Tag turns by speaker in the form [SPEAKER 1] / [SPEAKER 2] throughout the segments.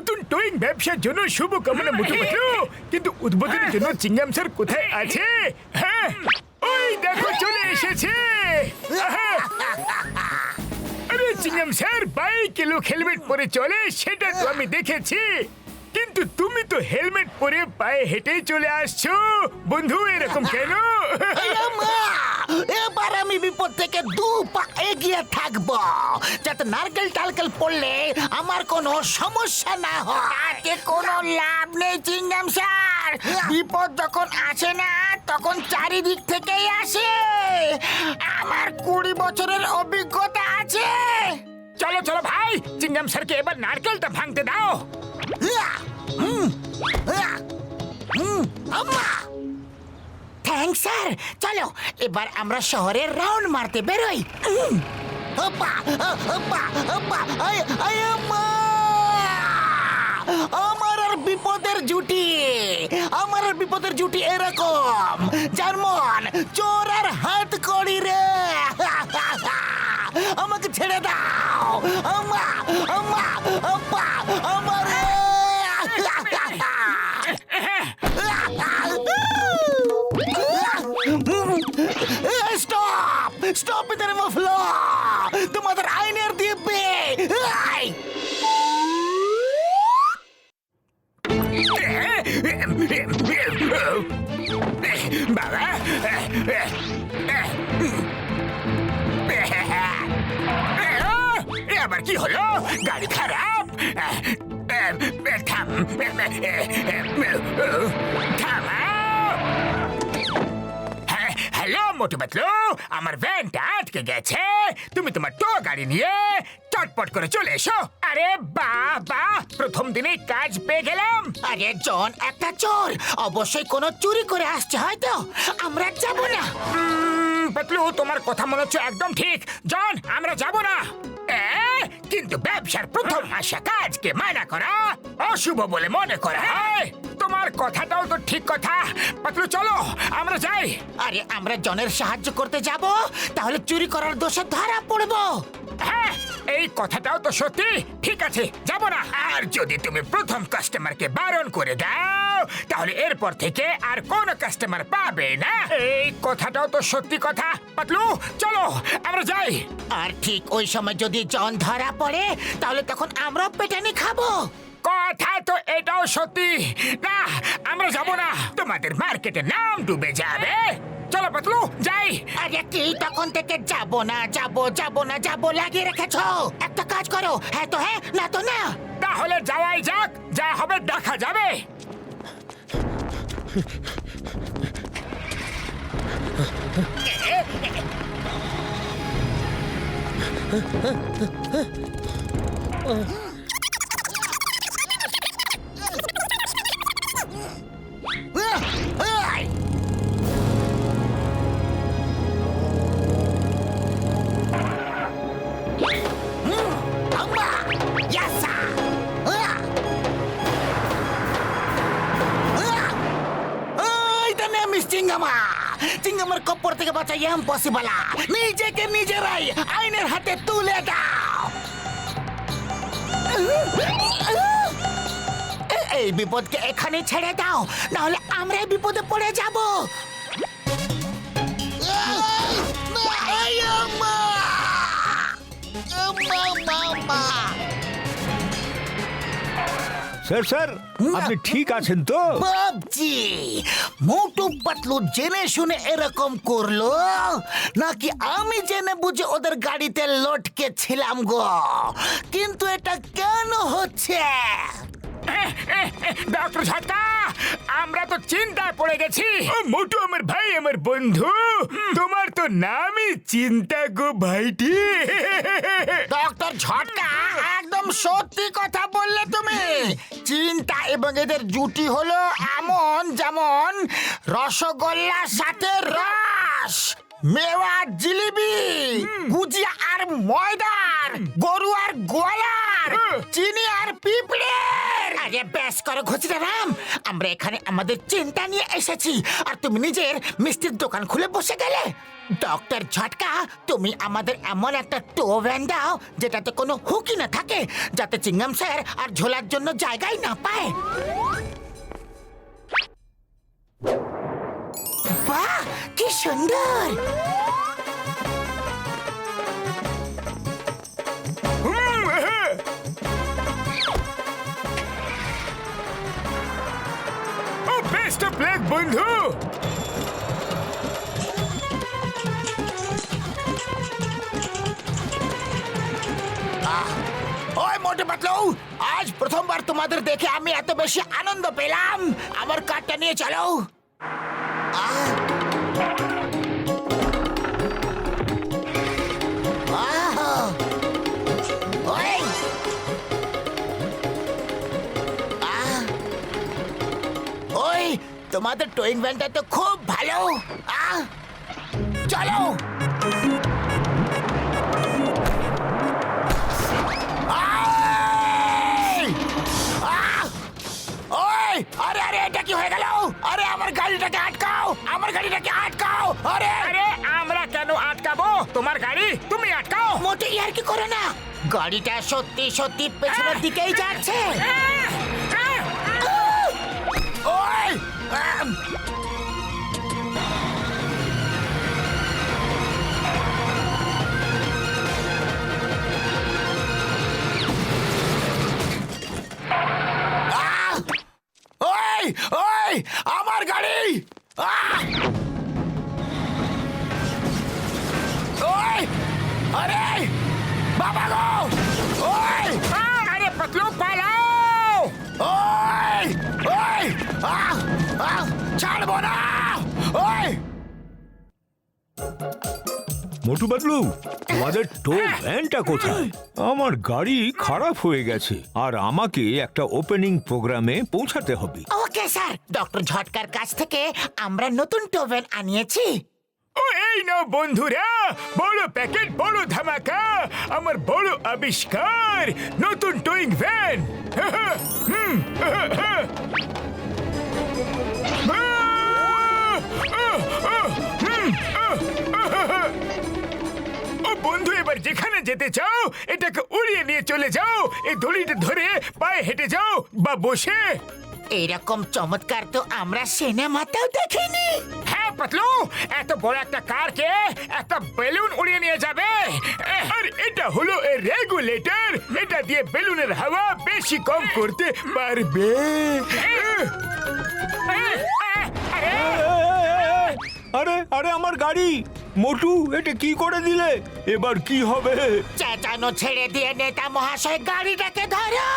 [SPEAKER 1] নতুন টোয়িং ব্যবসার জন্য শুভকামনা মোটু পাতলু, কিন্তু উদ্বোধনের জন্য চিংগাম স্যার কোথায় আছে? হ্যাঁ, ওই দেখো চলে এসেছে। আহা! আরে চিংগাম স্যার, বাইকে লোক হেলমেট পরে চলে সেটা তো আমি দেখেছি, কিন্তু তুমি তো হেলমেট পরে পায়ে হেঁটেই চলে আসছো বন্ধু, এরকম কেন?
[SPEAKER 2] এবার আমি বিপদ থেকে 2 পা এগিয়ে থাকবো, যাতে নারকেল টালকেল পড়লে আমার কোনো সমস্যা না হয়।
[SPEAKER 3] তাতে কোনো লাভ নেই চিংগাম স্যার, বিপদ যখন আসে না তখন চারিদিক থেকেই আসে। আমার 20 বছরের অভিজ্ঞতা আছে।
[SPEAKER 1] চলো চলো ভাই, চিংগাম স্যারকে এবার নারকেলটা ভাঙতে দাও।
[SPEAKER 2] Thank sir. চলো এবার আমরা শহরে রাউন্ড মারতে বেরোই। আমার আর বিপদের জুটি, আমার আর বিপদের জুটি এরকম, যার মন চোর আর হাত করি রে। আমাকে ছেড়ে দাও, আমা আমা আপা আমার। Stop stop in the name of law, তোমাদের আইনের দিব্যে।
[SPEAKER 1] বাবা, আবার কি হলো? গাড়ি খারাপ? থাম, হ্যালো মোটু পাতলু, আমার ভ্যানটা আটকে গেছে, তুমি তোমার টো গাড়ি নিয়ে চটপট করে চলে এসো। আরে বাবা, প্রথম দিনেই কাজ পেয়ে গেলাম।
[SPEAKER 2] আরে জন একটা চোর, অবশ্যই কোনো চুরি করে আসছে হয়তো, আমরা যাব না।
[SPEAKER 1] পাতলু, তোমার কথা মনে হচ্ছে একদম ঠিক। জন, আমরা যাব না। কিন্তু ব্যবসার প্রথম আসা কাজকে মানা করা অশুভ বলে মনে করা হয়। তোমার কথাটাও তো ঠিক কথা। পাতলু চলো আমরা যাই।
[SPEAKER 2] আরে আমরা জনের সাহায্য করতে যাব, তাহলে চুরি করার দোষে ধরা পড়বো।
[SPEAKER 1] হ্যাঁ, এই কথাটাও তো সত্যি। ঠিক আছে, যাব না। আর যদি তুমি প্রথম কাস্টমারকে বারণ করে দাও, তাহলে এরপর থেকে আর কোনো কাস্টমার পাবে না। এই কথাটাও তো সত্যি কথা। পাতলু চলো আমরা যাই।
[SPEAKER 2] আর ঠিক ওই সময় যদি জন ধরা পড়ে, তাহলে তখন আমরাও পেটানি খাবো।
[SPEAKER 1] কথা তো এটাও সত্যি। না, আমরা যাব না, তোমাদের মার্কেটের নাম ডুবে যাবে। চলো পাতলু যাই।
[SPEAKER 2] আরে কি তখন থেকে যাব না যাব যাব না যাব লাগিয়ে রেখেছো? একটা কাজ করো, হ্যাঁ তো হ্যাঁ, না তো না।
[SPEAKER 1] তাহলে যাওয়াই যাক, যা হবে দেখা যাবে।
[SPEAKER 2] চিঙ্গামার কপ্পর থেকে বাঁচা ইম্পসিবল। নিজেকে নিজেরাই আইনের হাতে তুলে দাও। এই বিপদকে এখানে ছেড়ে দাও, নাহলে আমরাই বিপদে পড়ে যাব।
[SPEAKER 4] স্যার স্যার, আপনি ঠিক আছেন তো?
[SPEAKER 2] বাবজি, মোটু পাতলু জেনে শুনে এরকম করলো, নাকি আমি জেনে বুঝে ওদের গাড়িতে লটকে ছিলাম গো? কিন্তু এটা কেন হচ্ছে?
[SPEAKER 1] ডক্টর ঝটকা, আমরা তো চিন্তায় পড়ে গেছি। মোটু আমার ভাই, আমার বন্ধু, তোমার তো নামই চিন্তা গো ভাইটি।
[SPEAKER 3] ডক্টর ঝটকা, একদম সত্যি কথা বললে তুমি। চিন্তা এবং এদের জুটি হলো এমন যেমন রসগোল্লার সাথে রস, মেওয়া জিলিবি, গুজিয়া আর ময়দার, গরু আর গোয়ালার, চিনি আর পিঁপড়ের।
[SPEAKER 2] আরে বেশ করো ঘুচরে রাম, আমরা এখানে আমাদের চিন্তা নিয়ে এসেছি, আর তুমি নিজের মিষ্টির দোকান খুলে বসে গেলে।
[SPEAKER 3] ডক্টর ঝটকা, তুমি আমাদের এমন একটা টো ভ্যান দাও যেটাতে কোনো হুকি না থাকে, যাতে চিংগাম স্যার আর ঝোলার জন্য জায়গায় না পায়। বাহ, কি সুন্দর!
[SPEAKER 1] ও বেস্ট অফ লাক বন্ধু।
[SPEAKER 3] ওই মোটে পাতলু, আজ প্রথমবার তোমাদের দেখে আমি এত বেশি আনন্দ পেলাম। আমার কার্ডটা নিয়ে চলো। ওই তোমাদের টোয়িং ভ্যানটা তো খুব ভালো। চলো। আরে আরে, এটা কি হয়ে গেল? আরে আমার গাড়িটাকে আটকাও, আমার গাড়িটাকে আটকাও। আরে
[SPEAKER 1] আরে আমরা কেন আটকাবো তোমার গাড়ি? তুমি আটকাও।
[SPEAKER 3] মোটে ইয়ার কি করে না, গাড়িটা সত্যি সত্যি পেছনের দিকেই যাচ্ছে। ওই ওই ওই আমার গাড়ি! ওই আরে বাবা গো! ওই
[SPEAKER 1] আরে পাতলু পালাও।
[SPEAKER 3] ওই ওই ছাড়বো না! ওই
[SPEAKER 4] মোটু পাতলু, তোমাদের টো ভ্যানটা কোথায়? আমার গাড়ি খারাপ হয়ে গেছে আর আমাকে একটা ওপেনিং প্রোগ্রামে পৌঁছাতে হবে।
[SPEAKER 3] ওকে স্যার, ডক্টর ঝটকার কাছ থেকে আমরা নতুন টোভেন আনিয়েছি।
[SPEAKER 1] ও এই নাও বন্ধুরা, বড় প্যাকেট, বড় ধামাকা, আমার বড় আবিষ্কার, নতুন টোয়িং ভ্যান। ও বন্ধু, এবার যেখানে যেতে চাও এটাকে উড়িয়ে নিয়ে চলে যাও। এই দড়িটা ধরে পায়ে হেঁটে যাও বা বসে।
[SPEAKER 3] এইরকম চমৎকার তো আমরা সিনেমাতেও দেখিনি।
[SPEAKER 1] হ্যাঁ পাতলু, এত বড় একটা কারকে একটা বেলুন উড়িয়ে নিয়ে যাবে। আর এটা হলো এর রেগুলেটর, এটা দিয়ে বেলুনের হাওয়া বেশি কম করতে পারবে।
[SPEAKER 4] আরে আরে আমার গাড়ি! মোটু, এটা কি করে দিলে? এবার কি হবে?
[SPEAKER 3] চেঁচানো ছেড়ে দিয়ে নেতা মহাশয় গাড়িটাকে ধরো।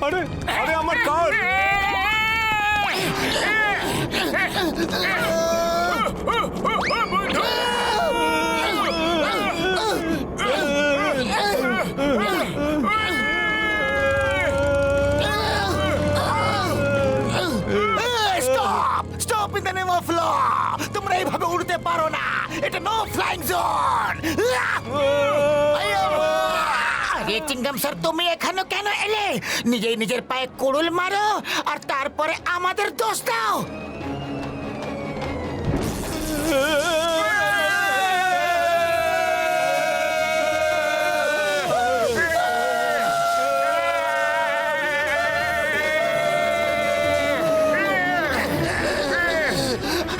[SPEAKER 4] আরে আরে আমার কার!
[SPEAKER 1] বন্ধু,
[SPEAKER 3] stop stop in the name of law! তোমরা এইভাবে উড়তে পারো না, এটা নো ফ্লাইং জোন। আরে চিংগাম স্যার, তুমি এখানে কেন এলে? নিজেই নিজের পায়ে কুড়ুল মারো আর তারপরে আমাদের দোষ দাও।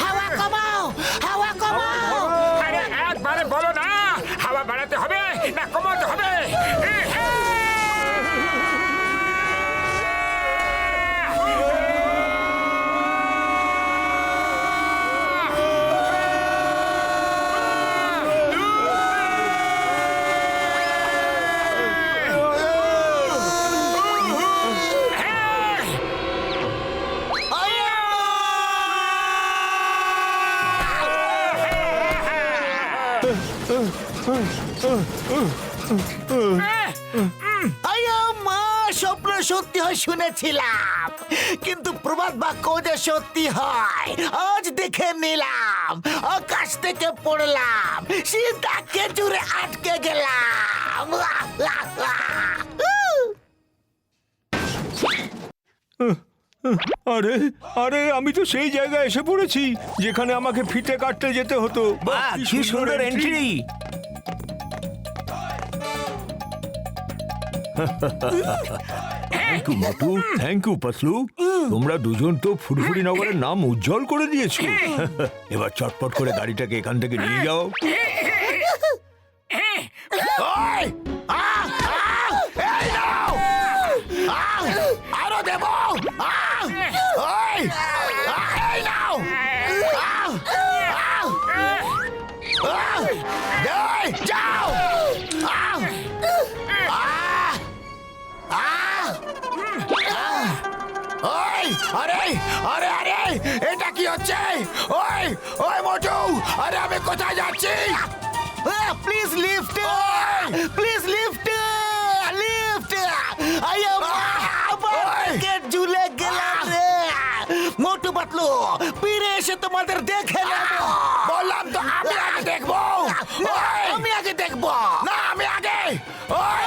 [SPEAKER 3] হাওয়া কমাও, হাওয়া কমাও।
[SPEAKER 1] আরে একবারে বলো না, হাওয়া বাড়াতে হবে না কমাতে হবে?
[SPEAKER 3] আয়া মা, স্বপ্ন সত্যি হয় শুনেছিলাম, কিন্তু প্রবাদ বাক্য যে সত্যি হয় আজ দেখে নিলাম। আকাশ থেকে পড়লাম, সিধা খেজুরে আটকে গেলাম।
[SPEAKER 4] আরে আরে আমি তো সেই জায়গায় এসে পড়েছি যেখানে আমাকে ফিতে কাটতে যেতে হতো।
[SPEAKER 5] বাহ, কি সুন্দর entry.
[SPEAKER 4] Thank you Motu, thank you Patlu. তোমরা দুজন তো ফুরফুরি নগরের নাম উজ্জ্বল করে দিয়েছো। এবার চটপট করে গাড়িটাকে এখান থেকে নিয়ে যাও।
[SPEAKER 2] ওই! এই নাও! আরো দেব! ওই! এই নাও! এই, যাও! ওই! আরে আরে আরে এটা কি হচ্ছে? ওই ওই মোটু, আরে আমি কোথায় যাচ্ছি? Please lift, please lift, lift. I am gate ঝুলে গেলাম রে। মোটু পাতলু, ফিরে এসে তোমাদের দেখে নেব। বললাম তো আমি আগে দেখবো। আমি আগে দেখবো না, আমি আগে। ওই